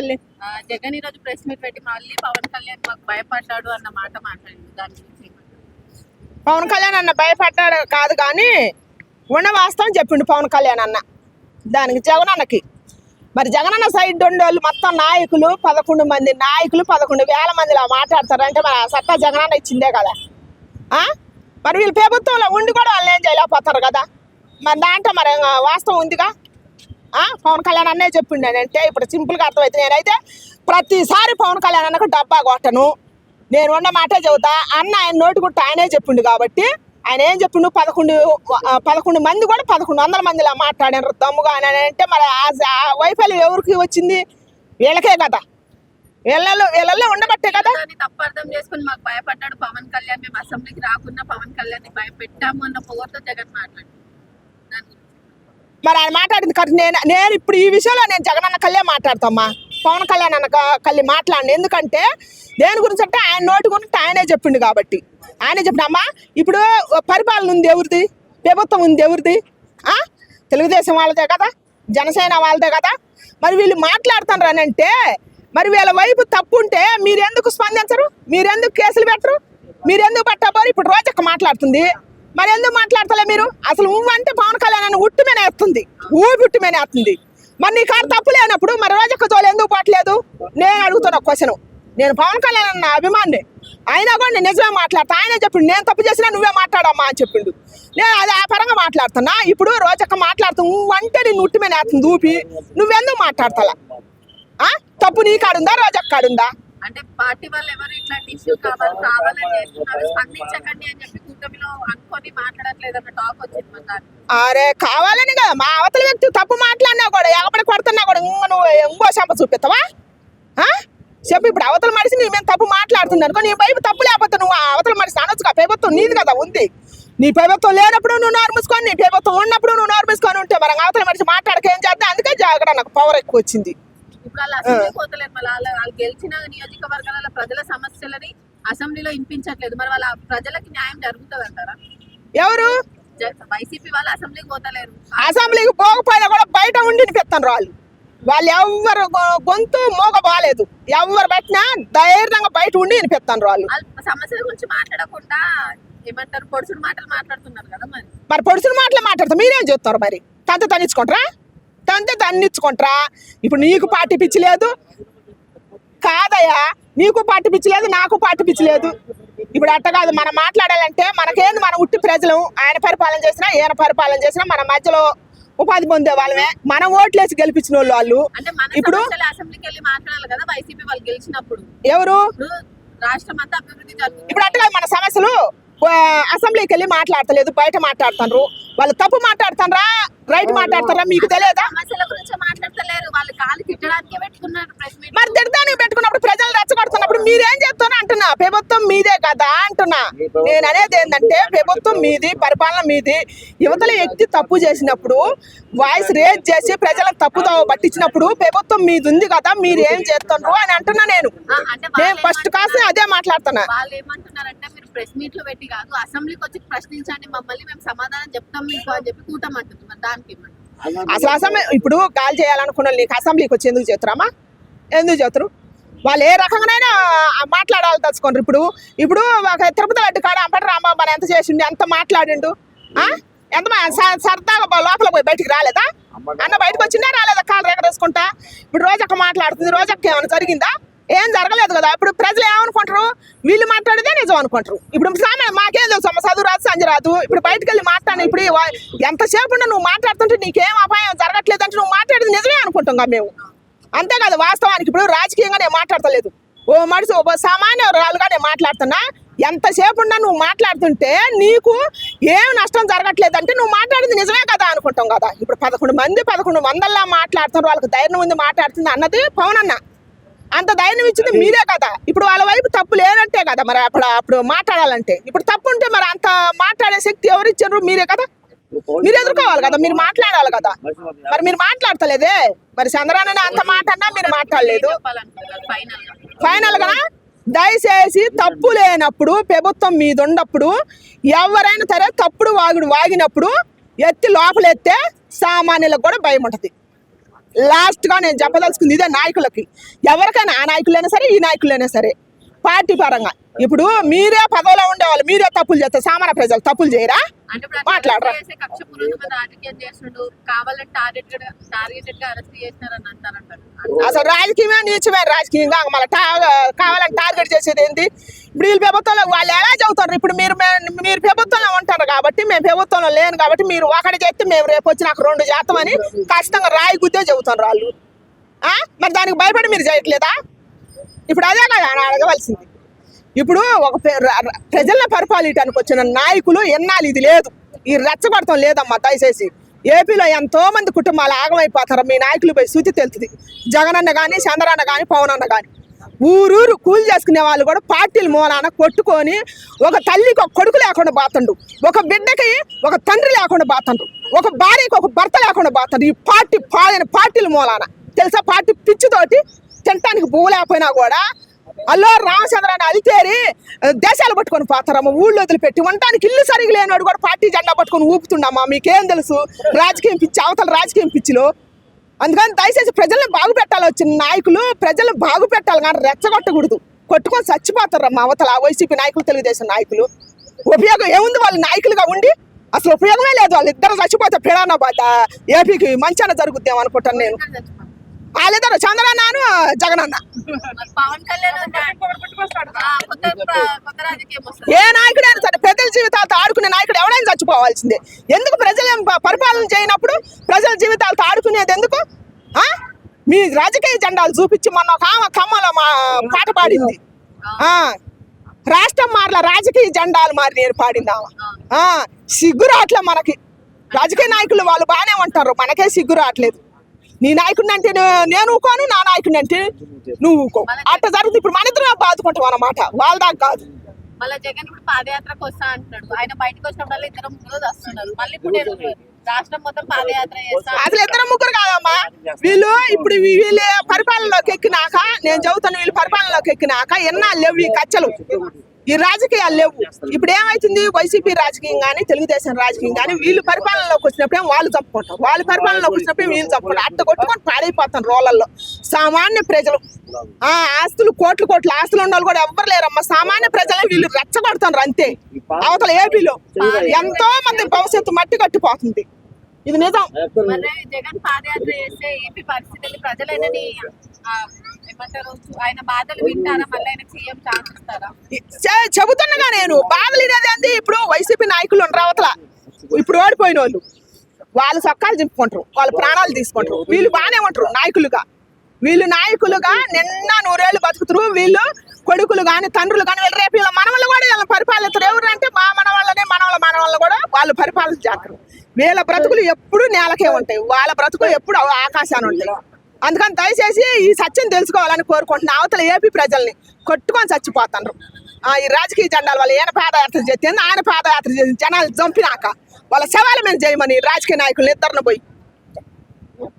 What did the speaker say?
తల్లి. జగన్ ఈరోజు press meet పెట్టి మళ్ళీ పవన్ కళ్యాణ్ మాకు భయపడ్డాడు అన్న మాట మాట్లాడింది. దాని గురించి పవన్ కళ్యాణ్ అన్న భయపడ్డాడు కాదు కానీ ఉన్న వాస్తవం చెప్పిండు పవన్ కళ్యాణ్ అన్న. దానికి జగన్ అన్నకి మరి జగన్ అన్న సైడ్ ఉండేవాళ్ళు మొత్తం నాయకులు 11 మంది నాయకులు 11,000 మందిలా మాట్లాడతారంటే మరి ఆ సత్తా జగన్ అన్న ఇచ్చిందే కదా. మరి వీళ్ళు ప్రభుత్వంలో ఉండి కూడా వాళ్ళు ఏం చేయలేకపోతారు కదా. మరి దాంట్లో మరి వాస్తవం ఉందిగా. పవన్ కళ్యాణ్ అన్నే చెప్పిండు అంటే ఇప్పుడు సింపుల్గా అర్థమైతే నేనైతే ప్రతిసారి పవన్ కళ్యాణ్ అన్నకు డబ్బా కొట్టను, నేను ఉన్న మాటే చెబుతా అన్న. ఆయన నోటి గుట్ట ఆయనే చెప్పిండు కాబట్టి ఆయన ఏం చెప్పిండు 11 మంది కూడా 1100 మందిలా మాట్లాడారు దమ్ముగా అని అంటే మరి ఆ వైఫల్యం ఎవరికి వచ్చింది? వీళ్ళకే కదా, వీళ్ళల్లో ఉండబట్టే కదా. తప్పు అర్థం చేసుకుని మాకు భయపడ్డాడు పవన్ కళ్యాణ్, మేము అసెంబ్లీకి రాకుండా పవన్ కళ్యాణ్ భయపెట్టాము అన్న పొగతో జగన్ మాట్లాడు. మరి ఆయన మాట్లాడింది కరెక్ట్. నేను ఇప్పుడు ఈ విషయంలో నేను జగన్ అన్న కళ్యాణ్ మాట్లాడతామ్మా, పవన్ కళ్యాణ్ అన్న కళ్యాణ్ మాట్లాడండి. ఎందుకంటే దేని గురించి అంటే ఆయన నోటి గురించి ఆయనే చెప్పిండు కాబట్టి ఆయనే చెప్పిన అమ్మా. ఇప్పుడు పరిపాలన ఉంది ఎవరిది? ప్రభుత్వం ఉంది ఎవరిది? తెలుగుదేశం వాళ్ళదే కదా, జనసేన వాళ్ళదే కదా. మరి వీళ్ళు మాట్లాడుతున్నారు అని అంటే మరి వీళ్ళ వైపు తప్పు ఉంటే మీరెందుకు స్పందించరు? మీరెందుకు కేసులు పెట్టరు? మీరెందుకు పట్టబోరు? ఇప్పుడు రోజక్క మాట్లాడుతుంది, మరి ఎందుకు మాట్లాడతలే మీరు? అసలు అంటే పవన్ కళ్యాణ్ అని ఉట్టు మీద వేస్తుంది, ఉట్టు మీద వేస్తుంది. మరి నీ కాదు తప్పు లేనప్పుడు మరి రోజక్క తోలు ఎందుకు పట్టలేదు? నేను అడుగుతున్నా క్వశ్చన్. నేను పవన్ కళ్యాణ్ అన్న అభిమాని అయినా కూడా నేను నిజమే మాట్లాడతా. ఆయనే చెప్పిండు నేను తప్పు చేసినా నువ్వే మాట్లాడమ్మా అని చెప్పిండు. నేను అది ఆ పరంగా మాట్లాడుతున్నా. ఇప్పుడు రోజక్క మాట్లాడుతూ అంటే నేను ఉట్టు మీద వేస్తుంది ఊపి, నువ్వెందుకు మాట్లాడతలా? తప్పు నీ కాడుందా రోజక్క కాడుందా? అంటే పార్టీ వాళ్ళు ఎవరు ఇట్లాంటి ఇష్యూ కావాలని చేస్తున్నారు, స్పందించకండి అని చెప్పి కూటమిలో అనుకొని మాట్లాడట్లేదు అన్న టాక్ వచ్చింది. అరే కావాలని కదా, మా అవతల వ్యక్తి తప్పు మాట్లాడినా కూడా ఎగబడి కొడుతున్నా కూడా నువ్వు ఇంకో సంప చూపిస్తావా? చెప్పు. ఇప్పుడు అవతల మనిషి నీ మేము తప్పు మాట్లాడుతుంది అనుకో, నీ వైపు తప్పు లేకపోతే నువ్వు అవతల మనిషి అనొచ్చుగా. ప్రభుత్వం నీది కదా ఉంది. నీ ప్రభుత్వం లేనప్పుడు నువ్వు నోరు మూసుకొని, నీ ప్రభుత్వం ఉన్నప్పుడు నువ్వు నోరు మూసుకొని ఉంటే మరి అవతల మనిషి మాట్లాడకేం చేద్దాం. అందుకే జాగ్రత్త నాకు పవర్ ఎక్కువ వచ్చింది. ఇప్పుడు వాళ్ళు అసెంబ్లీ పోతలేదు, మళ్ళీ వాళ్ళు గెలిచిన నియోజకవర్గాల ప్రజల సమస్యలని అసెంబ్లీలో వినిపించట్లేదు. మరి వాళ్ళ ప్రజలకి న్యాయం జరుగుతుంది అంటారా? ఎవరు? వైసీపీ వాళ్ళు అసెంబ్లీకి పోతలేరు. అసెంబ్లీకి పోకపోయినా కూడా బయట ఉండి వినిపిస్తాను వాళ్ళు ఎవరు గొంతు మోగ బాగాలేదు. ఎవరు పెట్టినా ధైర్యంగా బయట ఉండి వినిపిస్తాను వాళ్ళు. సమస్యల గురించి మాట్లాడకుండా ఏమంటారు పొడుచుడు మాటలు మాట్లాడుతున్నారు కదా. మరి పొడుచుడు మాటలు మాట్లాడతారు, మీరేం చెప్తారు? మరి తంత తన్నించుకుంటారా? తన్నించుకుంటారా? ఇప్పుడు నీకు పార్టీ పిచ్చి లేదు కాదయ్యా, నీకు పార్టీ పిచ్చి లేదు, నాకు పార్టీ పిచ్చి లేదు. ఇప్పుడు అట్ట కాదు, మనం మాట్లాడాలంటే మనకేంది, మనం ఉట్టి ప్రజలు. ఆయన పరిపాలన చేసినా ఈయన పరిపాలన చేసినా మన మధ్యలో ఉపాధి పొందే వాళ్ళమే, మనం ఓట్లేసి గెలిపించిన వాళ్ళు. ఇప్పుడు అసెంబ్లీకి వెళ్ళి మాట్లాడాలి కదా వైసీపీ వాళ్ళు గెలిచినప్పుడు. ఎవరు? రాష్ట్రం అంతా అభివృద్ధి జరుగుతుంది. ఇప్పుడు అట్ట కాదు, మన సమస్యలు అసెంబ్లీకి వెళ్ళి మాట్లాడతలేదు, బయట మాట్లాడుతున్నారు. వాళ్ళు తప్పు మాట్లాడుతారా రైట్ మాట్లాడతారా మీకు తెలియదా? సమస్యల గురించి మాట్లాడతలేరు, వాళ్ళు కాలు తిట్టడానికే పెట్టుకున్నారు. మరి తిట్టడానికి పెట్టుకున్నప్పుడు ప్రజలు రెచ్చగొడుతున్నప్పుడు మీరేం చెప్తాను అంటున్నా. ప్రభుత్వం మీదే కదా అంటున్నా. నేను అనేది ఏంటంటే ప్రభుత్వం మీది, పరిపాలన మీది. యువతల వ్యక్తి తప్పు చేసినప్పుడు వాయిస్ రేజ్ చేసి ప్రజలను తప్పుతో పట్టించినప్పుడు ప్రభుత్వం మీది ఉంది కదా, మీరు ఏం చేస్తున్నారు అని అంటున్నా. నేను ఫస్ట్ కాస్త అదే మాట్లాడుతున్నా. వాళ్ళు ఏమంటున్నారంటే మీరు ప్రెస్ మీట్ లో పెట్టి కాదు అసెంబ్లీకి వచ్చి ప్రశ్నించండి, మమ్మల్ని మేము సమాధానం చెప్తాం మీకు అని చెప్పి కూటమంటుంది. మరి దానికి అసలు అసెంబ్లీ ఇప్పుడు కాల్ చేయాలనుకున్న నీకు అసెంబ్లీకి వచ్చి ఎందుకు చేస్తారమ్మా? ఎందుకు చేస్తారు? వాళ్ళు ఏ రకంగానైనా మాట్లాడాలి తలుచుకోండి. ఇప్పుడు ఒక తిరుపతి లడ్డు కాడ అంబటి రాంబాబు ఎంత చేసిండు, ఎంత మాట్లాడిండు, ఎంత సరదాగా లోపల పోయి బయటికి రాలేదా? అన్న బయటకు వచ్చిందా రాలేదా? కాళ్ళు రేగరేసుకుంటా. ఇప్పుడు రోజక్క మాట్లాడుతుంది, రోజక్క ఏమైనా జరిగిందా? ఏం జరగలేదు కదా. ఇప్పుడు ప్రజలు ఏమనుకుంటారు? వీళ్ళు మాట్లాడేదే నిజం అనుకుంటారు. ఇప్పుడు మాకేం తెలుసు అమ్మ, చదువు రాదు సంజ రాదు. ఇప్పుడు బయటకు వెళ్ళి మాట్లాడి ఇప్పుడు ఎంతసేపు నువ్వు మాట్లాడుతుంటే నీకేం అపాయం జరగట్లేదు అంటే నువ్వు మాట్లాడేది నిజమే అనుకుంటాం మేము. అంతే కదా వాస్తవానికి. ఇప్పుడు రాజకీయంగా నేను మాట్లాడతలేదు, ఓ మనిషి ఓ సామాన్య రాలుగా నేను మాట్లాడుతున్నా. ఎంతసేపు నువ్వు మాట్లాడుతుంటే నీకు ఏం నష్టం జరగట్లేదు అంటే నువ్వు మాట్లాడేది నిజమే కదా అనుకుంటాం కదా. ఇప్పుడు 11 మంది 1100లా మాట్లాడుతున్నారు, వాళ్ళకి ధైర్యం ఉంది మాట్లాడుతుంది అన్నది పవన్ అన్న. అంత ధైర్యం ఇచ్చింది మీరే కదా. ఇప్పుడు వాళ్ళ వైపు తప్పు లేనట్టే కదా. మరి అప్పుడు మాట్లాడాలంటే ఇప్పుడు తప్పు ఉంటే మరి అంత మాట్లాడే శక్తి ఎవరు ఇచ్చారు? మీరే కదా. మీరు ఎదుర్కోవాలి కదా, మీరు మాట్లాడాలి కదా. మరి మీరు మాట్లాడతలేదే. మరి చంద్రన్న అంత మాట అన్నా మీరు మాట్లాడలేదు. ఫైనల్ గా దయచేసి తప్పు లేనప్పుడు ప్రభుత్వం మీద ఉన్నప్పుడు ఎవరైనా సరే తప్పుడు వాగినప్పుడు ఎత్తి లోపలెత్తే సామాన్యులకు కూడా భయం ఉంటుంది. లాస్ట్ గా నేను చెప్పదలుచుకుంది ఇదే నాయకులకి, ఎవరికైనా ఆ నాయకులైనా సరే ఈ నాయకులైనా సరే పార్టీ పరంగా ఇప్పుడు మీరే పదవిలో ఉండేవాళ్ళు మీరే తప్పులు చేస్తారు, సామాన్య ప్రజలు తప్పులు చేయరా? అంటే ఇప్పుడు మాట్లాడరా? అట్లా చేసే కక్ష పూర్వకంగా రాజకీయం చేస్తుండు, కావాలని టార్గెటెడ్ గా అరెస్ట్ చేసినారని అంటారంటారు. అసలు రాజకీయమే నీచమే రాజకీయంగా మళ్ళీ కావాలని టార్గెట్ చేసేది ఏంటి? ఇప్పుడు వీళ్ళు ప్రభుత్వంలో వాళ్ళు ఎలా చదువుతారు? ఇప్పుడు మీరు ప్రభుత్వంలో ఉంటారు కాబట్టి మేము ప్రభుత్వంలో లేను కాబట్టి మీరు ఒకటి చేస్తే మేము రేపు వచ్చి నాకు 2 చేస్తామని ఖచ్చితంగా రాయి గుద్దే చెబుతారు వాళ్ళు. మరి దానికి భయపడి మీరు చేయట్లేదా? ఇప్పుడు అదే కదా అడగవలసింది. ఇప్పుడు ఒక ప్రజల పరిపాలించడానికి వచ్చిన నాయకులు ఎన్నాళ్ళు ఇది లేదు, ఈ రెచ్చగొడతాం లేదమ్మా. దయచేసి ఏపీలో ఎంతో మంది కుటుంబాలు ఆగమైపోతారు మీ నాయకులు పోయి శుద్ధి తెలుస్తుంది. జగనన్న కానీ చంద్రన్న కానీ పవన్ అన్న కానీ ఊరూరు కూలి చేసుకునే వాళ్ళు కూడా పార్టీల మూలాన కొట్టుకొని ఒక తల్లికి ఒక కొడుకు లేకుండా పోతుండు, ఒక బిడ్డకి ఒక తండ్రి లేకుండా పోతుండ్రు, ఒక భార్యకి ఒక భర్త లేకుండా పోతుండ్రు. ఈ పార్టీల మూలాన తెలుసా? పార్టీ పిచ్చితోటి తినటానికి పోలేకపోయినా కూడా అల్లో రామచంద్రాన్ని అలితేరి దేశాలు పట్టుకొని పోతారమ్మ. ఊళ్ళో వదిలిపెట్టి ఉండటానికి ఇల్లు సరిగా లేనివాడు కూడా పార్టీ జెండా పట్టుకొని ఊపుతుండమ్మా. మీకేం తెలుసు రాజకీయం పిచ్చి, అవతల రాజకీయం పిచ్చిలో. అందుకని దయచేసి ప్రజల్ని బాగు పెట్టాలి, వచ్చిన నాయకులు ప్రజల్ని బాగు పెట్టాలి కానీ రెచ్చగొట్టకూడదు. కొట్టుకొని చచ్చిపోతారమ్మా అవతల వైసీపీ నాయకులు, తెలుగుదేశం నాయకులు. ఉపయోగం ఏముంది వాళ్ళు నాయకులుగా ఉండి? అసలు ఉపయోగమే లేదు. వాళ్ళు ఇద్దరు చచ్చిపోతే పిడానా ఏపీకి మంచి జరుగుద్దాం అనుకుంటాను నేను. వాళ్ళిద్దరు చంద్రన్నాను జగనన్న. పవన్ కళ్యాణ్ కొత్త రాజకీయం వస్తుంది. ఏ నాయకుడైనా సరే ప్రజల జీవితాలతో ఆడుకునే నాయకుడు ఎవడైనా చచ్చిపోవాల్సిందే. ఎందుకు ప్రజలు పరిపాలన చేయనప్పుడు ప్రజల జీవితాలతో ఆడుకునేది ఎందుకు? మీ రాజకీయ జెండాలు చూపించి మొన్న ఒక ఆమె ఖమ్మంలో మా పాట పాడింది. రాష్ట్రం మారల రాజకీయ జెండాలు మారి నేను పాడింది ఆమె. సిగ్గు రావట్లేదు మనకి. రాజకీయ నాయకులు వాళ్ళు బాగానే ఉంటారు, మనకే సిగ్గు రావట్లేదు. నీ నాయకుడిని అంటే నేను ఊకోను, నా నాయకుడిని అంటే నువ్వు ఊకో. అట్లా జరుగుతుంది. ఇప్పుడు మన ఇద్దరు బాదుకుంటాం అన్నమాట, వాళ్ళ దాకా కాదు. మళ్ళీ జగన్ ఇప్పుడు పాదయాత్రకు వస్తా అంటున్నాడు. ఆయన బయటకు వచ్చినప్పుడు ఇద్దరు ముగ్గురు వస్తున్నారు. మళ్ళీ ఇప్పుడు రాష్ట్రం మొత్తం పాదయాత్ర చేస్తా. అసలు ఇద్దరు ముగ్గురు కాదమ్మా వీళ్ళు. ఇప్పుడు వీళ్ళు పరిపాలనలోకి ఎక్కినాక నేను చెబుతాను, వీళ్ళు పరిపాలనలోకి ఎక్కినాక ఎన్నాళ్ళు లేవు ఈ కచ్చలు, ఈ రాజకీయాలు లేవు. ఇప్పుడు ఏమైతుంది? వైసీపీ రాజకీయం కానీ తెలుగుదేశం రాజకీయం కానీ వీళ్ళు పరిపాలనలోకి వచ్చినప్పుడే వాళ్ళు తప్పుకుంటారు, వాళ్ళు పరిపాలనలోకి వచ్చినప్పుడే వీళ్ళు తప్పుకుంటారు. అట్ట కొట్టుకొని పాడైపోతారు రోలల్లో సామాన్య ప్రజలు. ఆస్తులు కోట్లు ఆస్తులు ఉన్న వాళ్ళు కూడా ఎవ్వరు లేరమ్మా. సామాన్య ప్రజలే వీళ్ళు రెచ్చగొడుతున్నారు అంతే. అవతల ఏపీలో ఎంతో మంది భవిష్యత్తు మట్టి కట్టిపోతుంది. ఇది నిజం. జగన్ పాదయాత్ర చేస్తే ఏపీ పరిస్థితులు ప్రజలైనని ఏమంటారు, ఆయన బాధలు వింటారా? మళ్ళీ ఆయన సీఎం ఛాన్స్ ఇస్తారా? చెబుతున్నగా నేను బాధలు ఇదేది. ఇప్పుడు వైసీపీ నాయకులు ఉండరు అవతల, ఇప్పుడు ఓడిపోయిన వాళ్ళు వాళ్ళు సొక్కాలు చింపుకుంటారు, వాళ్ళు ప్రాణాలు తీసుకుంటారు. వీళ్ళు బాగానే ఉంటారు నాయకులుగా. వీళ్ళు నాయకులుగా నిన్న 100 ఏళ్ళు బతుకుతారు. వీళ్ళు కొడుకులు కానీ తండ్రులు కానీ వీళ్ళు రేపు మనవళ్ళు కూడా వీళ్ళని పరిపాలిస్తారు. ఎవరంటే మా మనవాళ్ళని కూడా వాళ్ళు పరిపాలన చేస్తారు. వీళ్ళ బ్రతుకులు ఎప్పుడు నేలకే ఉంటాయి, వాళ్ళ బ్రతుకులు ఎప్పుడు ఆకాశాన్ని ఉంటాయి. అందుకని దయచేసి ఈ సత్యం తెలుసుకోవాలని కోరుకుంటున్నా. అవతల ఏపీ ప్రజల్ని కొట్టుకొని చచ్చిపోతారు ఈ రాజకీయ జెండాల వాళ్ళు. ఈయన పాదయాత్ర చేస్తే ఆయన పాదయాత్ర చేసి జనాలు చంపినాక వాళ్ళ శవాల మీద చేయమని రాజకీయ నాయకులు ఇద్దరిని పోయి